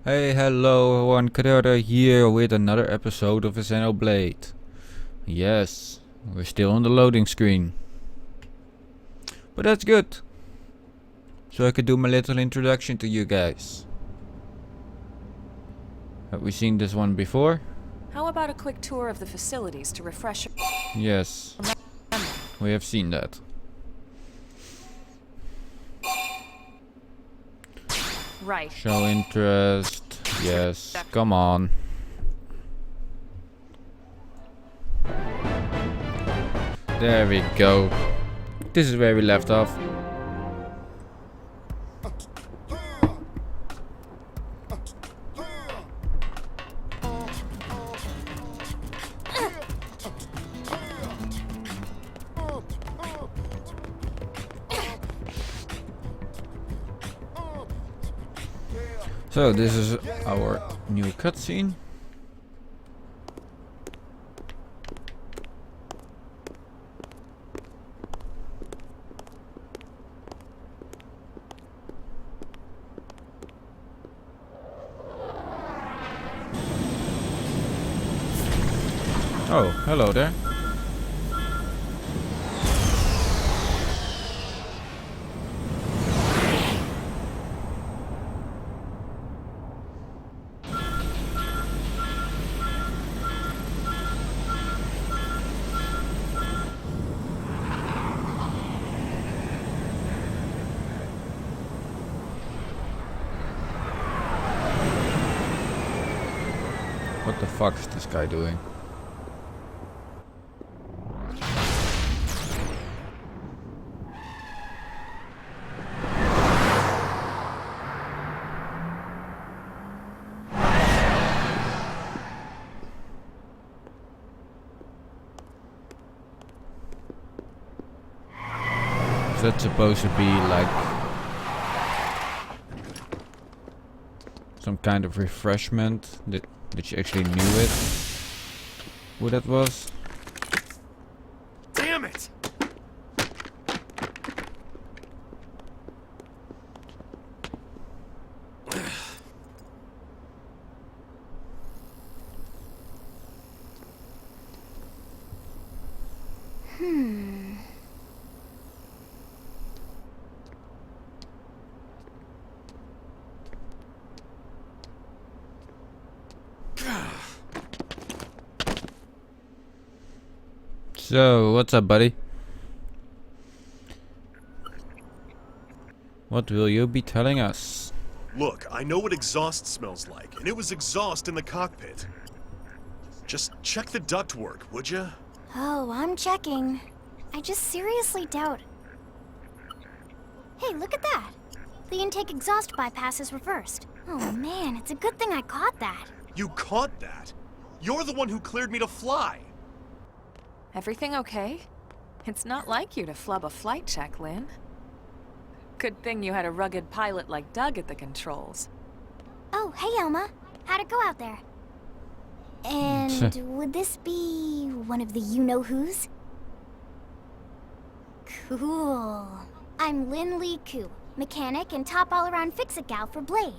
Hey, hello everyone, Kadera here with another episode of Xenoblade. Yes, we're still on the loading screen. But that's good. So I could do my little introduction to you guys. Have we seen this one before? How about a quick tour of the facilities to refresh your Yes, memory? we have seen that. Right. Show interest. Yes, come on. There we go. This is where we left off. So this is our new cutscene. Oh, hello there. What the fuck is this guy doing? Is that supposed to be like some kind of refreshment? That you actually knew it? Who that was? Damn it! So, what's up, buddy? What will you be telling us? Look, I know what exhaust smells like, and it was exhaust in the cockpit. Just check the ductwork, would you? Oh, I'm checking. I just seriously doubt. Hey, look at that. The intake exhaust bypass is reversed. Oh man, it's a good thing I caught that. You caught that? You're the one who cleared me to fly. Everything okay? It's not like you to flub a flight check, Lynn. Good thing you had a rugged pilot like Doug at the controls. Oh, hey Elma. How'd it go out there? And would this be one of the you-know-who's? Cool. I'm Lynn Lee Koo, mechanic and top all-around fix-it gal for Blade.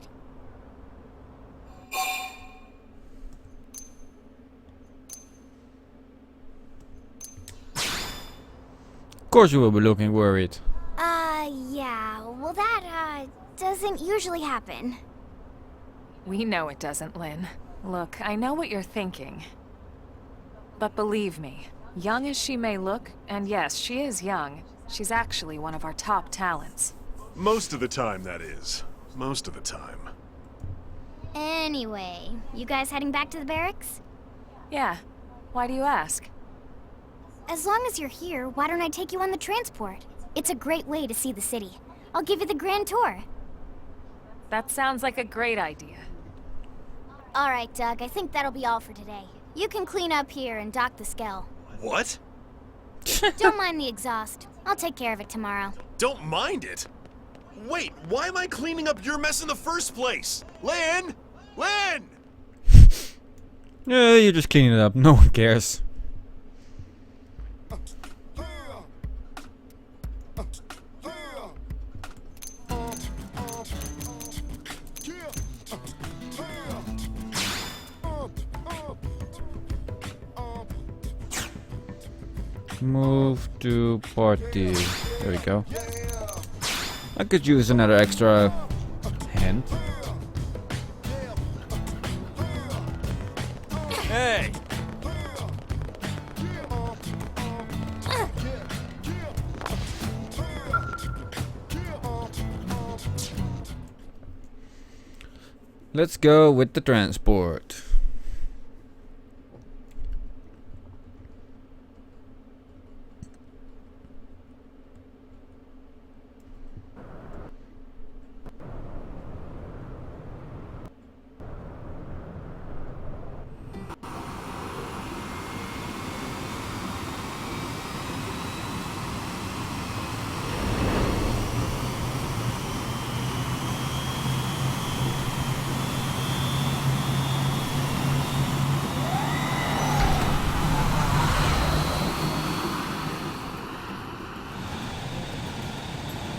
Of course you will be looking worried. Yeah. Well, that, doesn't usually happen. We know it doesn't, Lynn. Look, I know what you're thinking. But believe me, young as she may look, and yes, she is young, she's actually one of our top talents. Most of the time, that is. Most of the time. Anyway, you guys heading back to the barracks? Yeah. Why do you ask? As long as you're here, why don't I take you on the transport? It's a great way to see the city. I'll give you the grand tour. That sounds like a great idea. All right, Doug, I think that'll be all for today. You can clean up here and dock the Skell. What? Don't mind the exhaust. I'll take care of it tomorrow. Don't mind it? Wait, why am I cleaning up your mess in the first place? Lynn! Lynn! Yeah, you're just cleaning it up. No one cares. Move to party. There we go. I could use another extra hand. Hey! Let's go with the transport.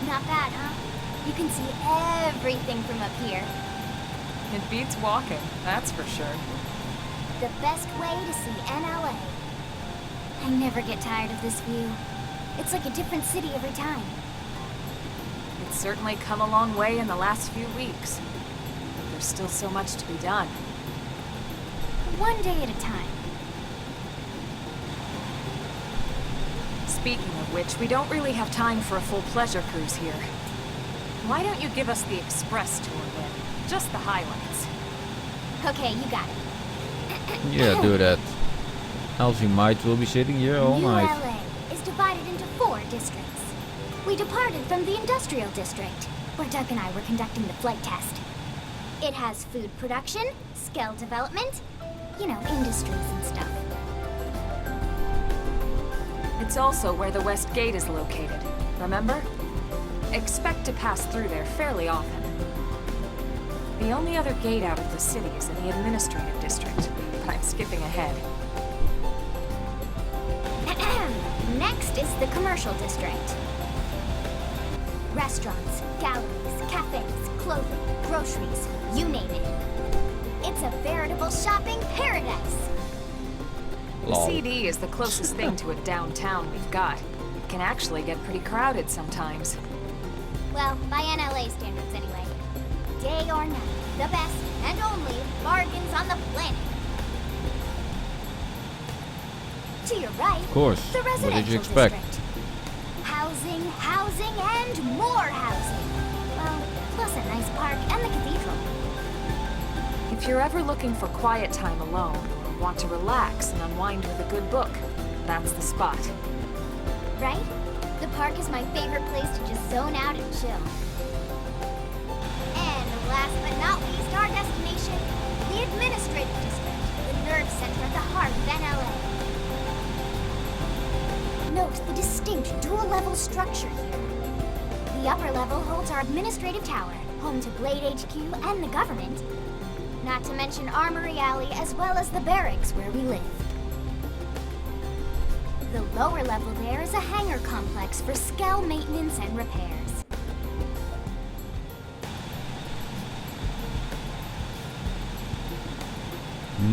Not bad, huh? You can see everything from up here. It beats walking, that's for sure. The best way to see NLA. I never get tired of this view. It's like a different city every time. It's certainly come a long way in the last few weeks. But there's still so much to be done. One day at a time. Speaking of which, we don't really have time for a full pleasure cruise here. Why don't you give us the express tour then? Just the highlights. Okay, you got it. Yeah, do that. Else you might will be sitting here all New night. LA is divided into 4 districts. We departed from the industrial district, where Doug and I were conducting the flight test. It has food production, skill development, you know, industries and stuff. It's also where the West Gate is located, remember? Expect to pass through there fairly often. The only other gate out of the city is in the administrative district, but I'm skipping ahead. Next is the commercial district. Restaurants, galleries, cafes, clothing, groceries, you name it. It's a veritable shopping paradise. The Lol. CD is the closest thing to a downtown we've got. It can actually get pretty crowded sometimes. Well, by NLA standards anyway. Day or night, the best and only bargains on the planet. To your right, Of course. the What residential did you expect? district. Housing, housing, and more housing. Well, plus a nice park and the cathedral. If you're ever looking for quiet time alone, or want to relax and unwind with a good book, that's the spot. Right? The park is my favorite place to just zone out and chill. And last but not least, our destination, the administrative district, the nerve center at the heart of NLA. Note the distinct dual-level structure here. The upper level holds our administrative tower, home to Blade HQ and the government. Not to mention Armory Alley as well as the barracks where we live. The lower level there is a hangar complex for Skell maintenance and repairs.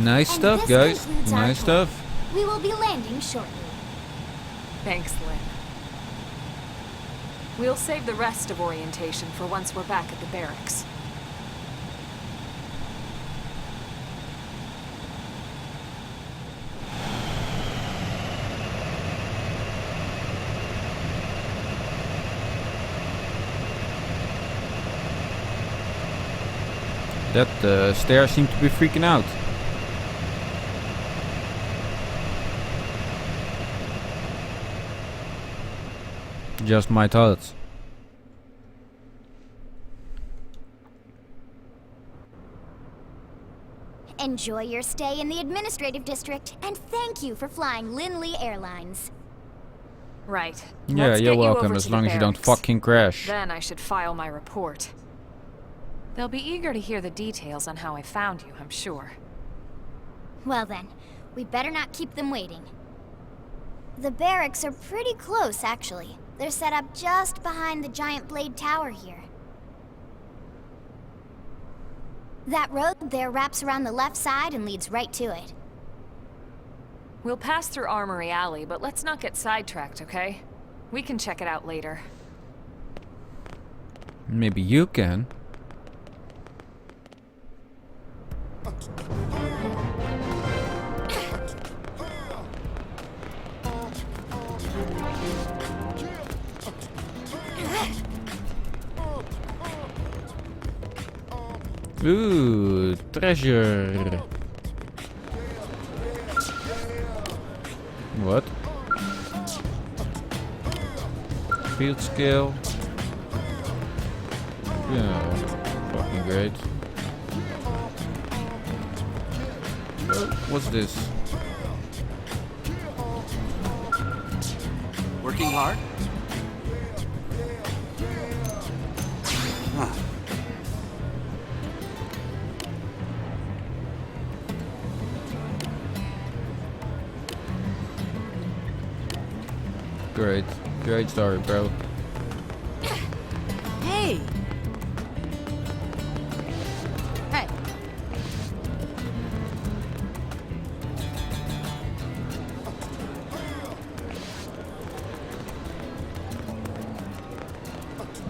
Nice And stuff, this guys. concludes our Nice tour. stuff. We will be landing shortly. Thanks, Lynn. We'll save the rest of orientation for once we're back at the barracks. That stair seemed to be freaking out. Just my thoughts. Enjoy your stay in the administrative district, and thank you for flying Lindley Airlines. Right. Yeah, Let's you're get you welcome, over as to the long as you don't barracks. fucking crash. Then I should file my report. They'll be eager to hear the details on how I found you, I'm sure. Well then, we better not keep them waiting. The barracks are pretty close, actually. They're set up just behind the giant blade tower here. That road there wraps around the left side and leads right to it. We'll pass through Armory Alley, but let's not get sidetracked, okay? We can check it out later. Maybe you can. Ooh, treasure. What? Field skill. Yeah, fucking great. What's this? Working hard? Huh. Great. Great story, bro. Hey! Hey.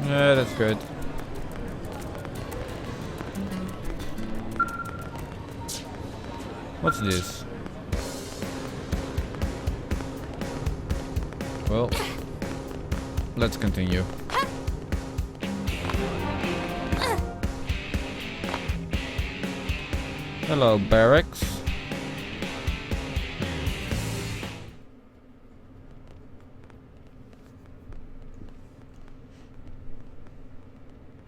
Yeah, that's good. What's this? Well, let's continue. Hello, barracks.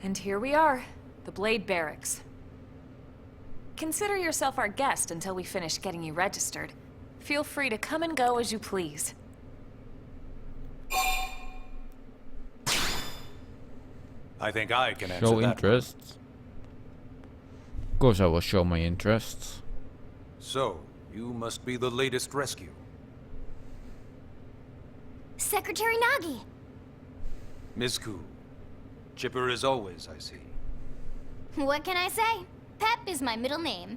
And here we are, the Blade Barracks. Consider yourself our guest until we finish getting you registered. Feel free to come and go as you please. I think I can answer Show that. interests. Of course I will show my interests. So, you must be the latest rescue. Secretary Nagi. Ms. Koo. Chipper as always, I see. What can I say? Pep is my middle name.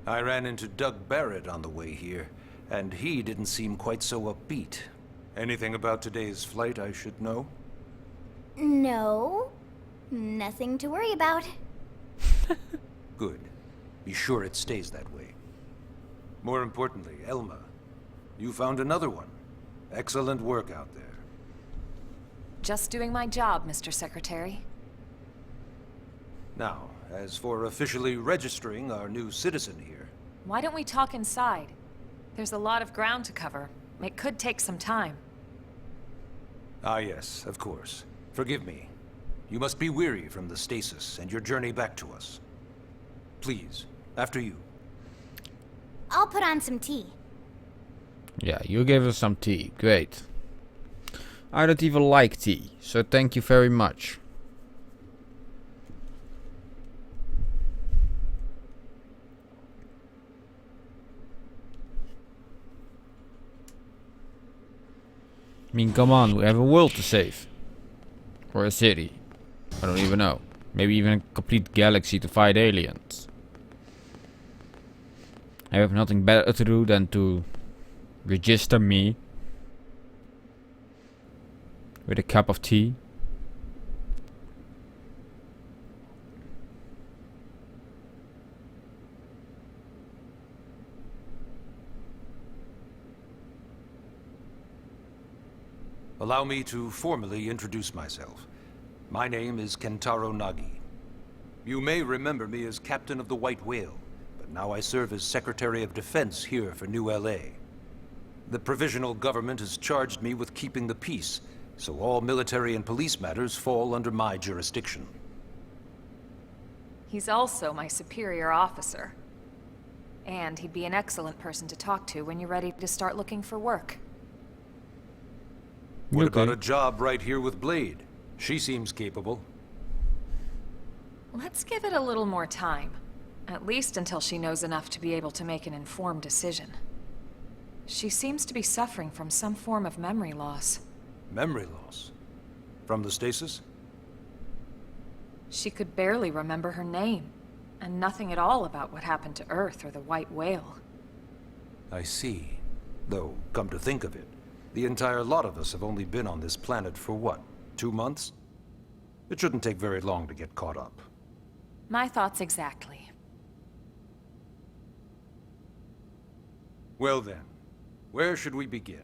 I ran into Doug Barrett on the way here, and he didn't seem quite so upbeat. Anything about today's flight I should know? No. Nothing to worry about. Good. Be sure it stays that way. More importantly, Elma, you found another one. Excellent work out there. Just doing my job, Mr. Secretary. Now, as for officially registering our new citizen here, Why don't we talk inside? There's a lot of ground to cover. It could take some time. ah yes, of course. Forgive me. You must be weary from the stasis and your journey back to us. Please, after you. I'll put on some tea. Yeah, you gave us some tea. Great. I don't even like tea, so thank you very much. I mean, come on, we have a world to save. Or a city. I don't even know. Maybe even a complete galaxy to fight aliens. I have nothing better to do than to register me with a cup of tea. Allow me to formally introduce myself. My name is Kentaro Nagi. You may remember me as Captain of the White Whale, but now I serve as Secretary of Defense here for New LA. The provisional government has charged me with keeping the peace, so all military and police matters fall under my jurisdiction. He's also my superior officer. And he'd be an excellent person to talk to when you're ready to start looking for work. What Okay. about a job right here with Blade? She seems capable. Let's give it a little more time. At least until she knows enough to be able to make an informed decision. She seems to be suffering from some form of memory loss. Memory loss? From the stasis? She could barely remember her name, and nothing at all about what happened to Earth or the White Whale. I see. Though, come to think of it, the entire lot of us have only been on this planet for what, 2 months? It shouldn't take very long to get caught up. My thoughts exactly. Well then, where should we begin?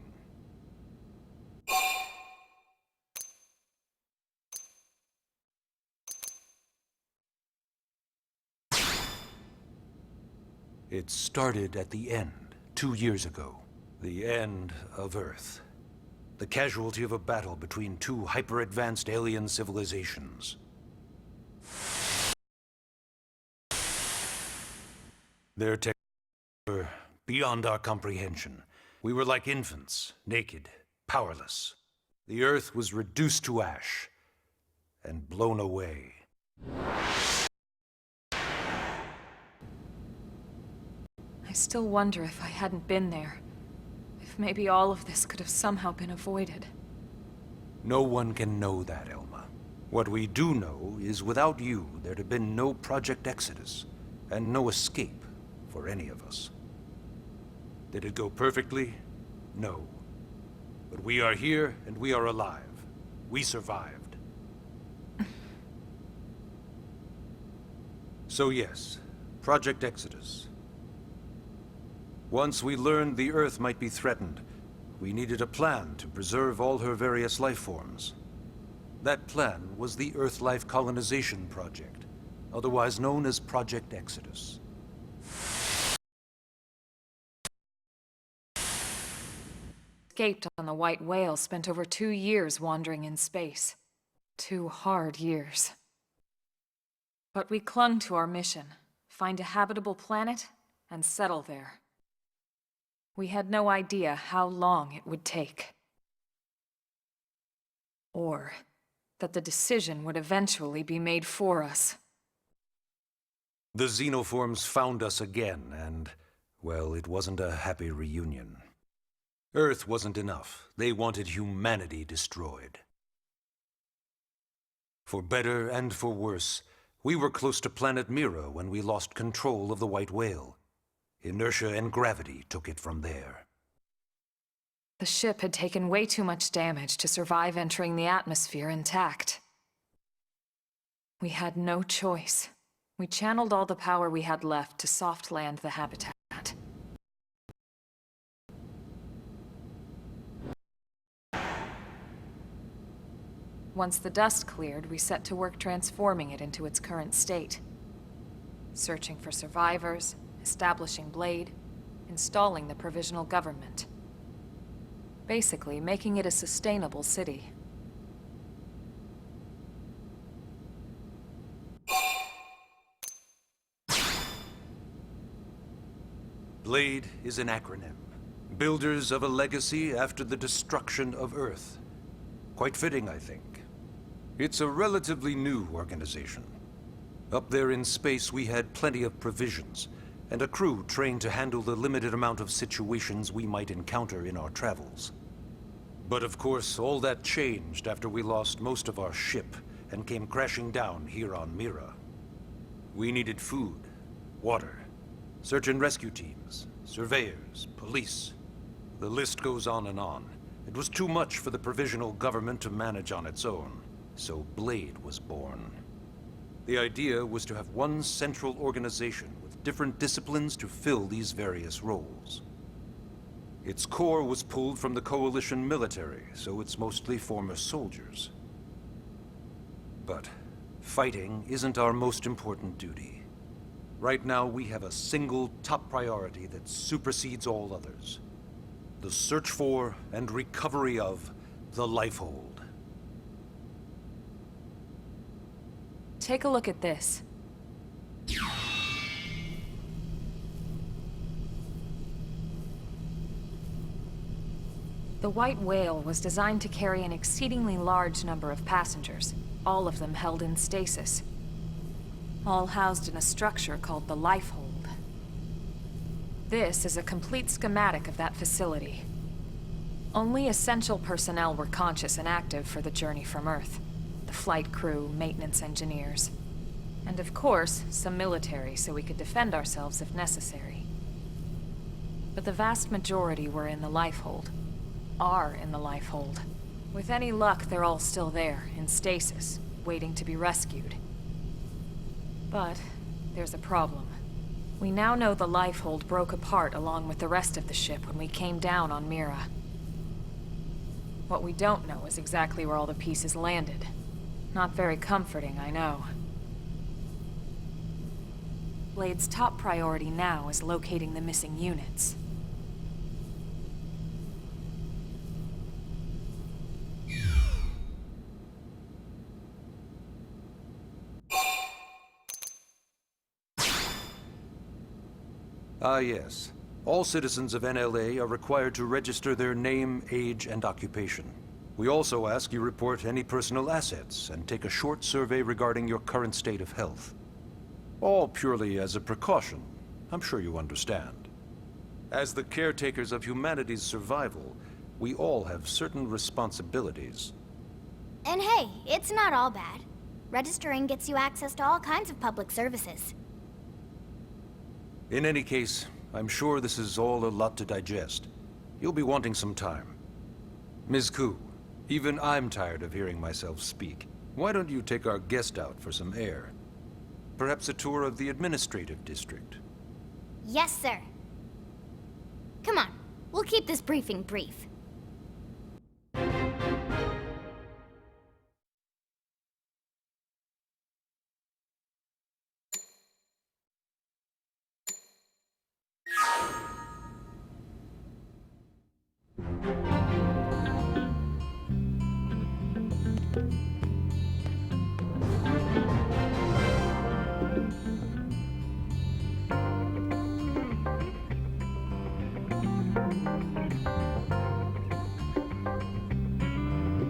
It started at the end, 2 years ago. The end of Earth. The casualty of a battle between two hyper-advanced alien civilizations. Their tech were beyond our comprehension. We were like infants, naked, powerless. The Earth was reduced to ash and blown away. I still wonder if I hadn't been there. If maybe all of this could have somehow been avoided. No one can know that, Elma. What we do know is without you, there'd have been no Project Exodus, and no escape for any of us. Did it go perfectly? No. But we are here, and we are alive. We survived. So yes, Project Exodus. Once we learned the Earth might be threatened, we needed a plan to preserve all her various life forms. That plan was the Earth Life Colonization Project, otherwise known as Project Exodus. Escaped on the White Whale, spent over 2 years wandering in space. 2 hard years. But we clung to our mission, find a habitable planet and settle there. We had no idea how long it would take. Or that the decision would eventually be made for us. The xenoforms found us again, and, well, it wasn't a happy reunion. Earth wasn't enough. They wanted humanity destroyed. For better and for worse, we were close to planet Mira when we lost control of the White Whale. Inertia and gravity took it from there. The ship had taken way too much damage to survive entering the atmosphere intact. We had no choice. We channeled all the power we had left to soft land the habitat. Once the dust cleared, we set to work transforming it into its current state. Searching for survivors, establishing Blade, installing the provisional government. Basically, making it a sustainable city. Blade is an acronym. Builders of a legacy after the destruction of Earth. Quite fitting, I think. It's a relatively new organization. Up there in space, we had plenty of provisions, and a crew trained to handle the limited amount of situations we might encounter in our travels. But of course, all that changed after we lost most of our ship and came crashing down here on Mira. We needed food, water, search and rescue teams, surveyors, police. The list goes on and on. It was too much for the provisional government to manage on its own, so Blade was born. The idea was to have one central organization with different disciplines to fill these various roles. Its core was pulled from the Coalition military, so it's mostly former soldiers. But fighting isn't our most important duty. Right now, we have a single top priority that supersedes all others. The search for and recovery of the Lifehold. Take a look at this. The White Whale was designed to carry an exceedingly large number of passengers, all of them held in stasis. All housed in a structure called the Lifehold. This is a complete schematic of that facility. Only essential personnel were conscious and active for the journey from Earth. The flight crew, maintenance engineers. And of course, some military so we could defend ourselves if necessary. but the vast majority were in the lifehold. Are in the lifehold. With any luck, they're all still there, in stasis, waiting to be rescued. But there's a problem. We now know the lifehold broke apart along with the rest of the ship when we came down on Mira. What we don't know is exactly where all the pieces landed. Not very comforting, I know. Blade's top priority now is locating the missing units. Ah, yes. All citizens of NLA are required to register their name, age, and occupation. We also ask you report any personal assets and take a short survey regarding your current state of health. All purely as a precaution. I'm sure you understand. As the caretakers of humanity's survival, we all have certain responsibilities. And hey, it's not all bad. Registering gets you access to all kinds of public services. In any case, I'm sure this is all a lot to digest. You'll be wanting some time. Ms. Ku, even I'm tired of hearing myself speak. Why don't you take our guest out for some air? Perhaps a tour of the administrative district. Yes, sir. Come on, we'll keep this briefing brief.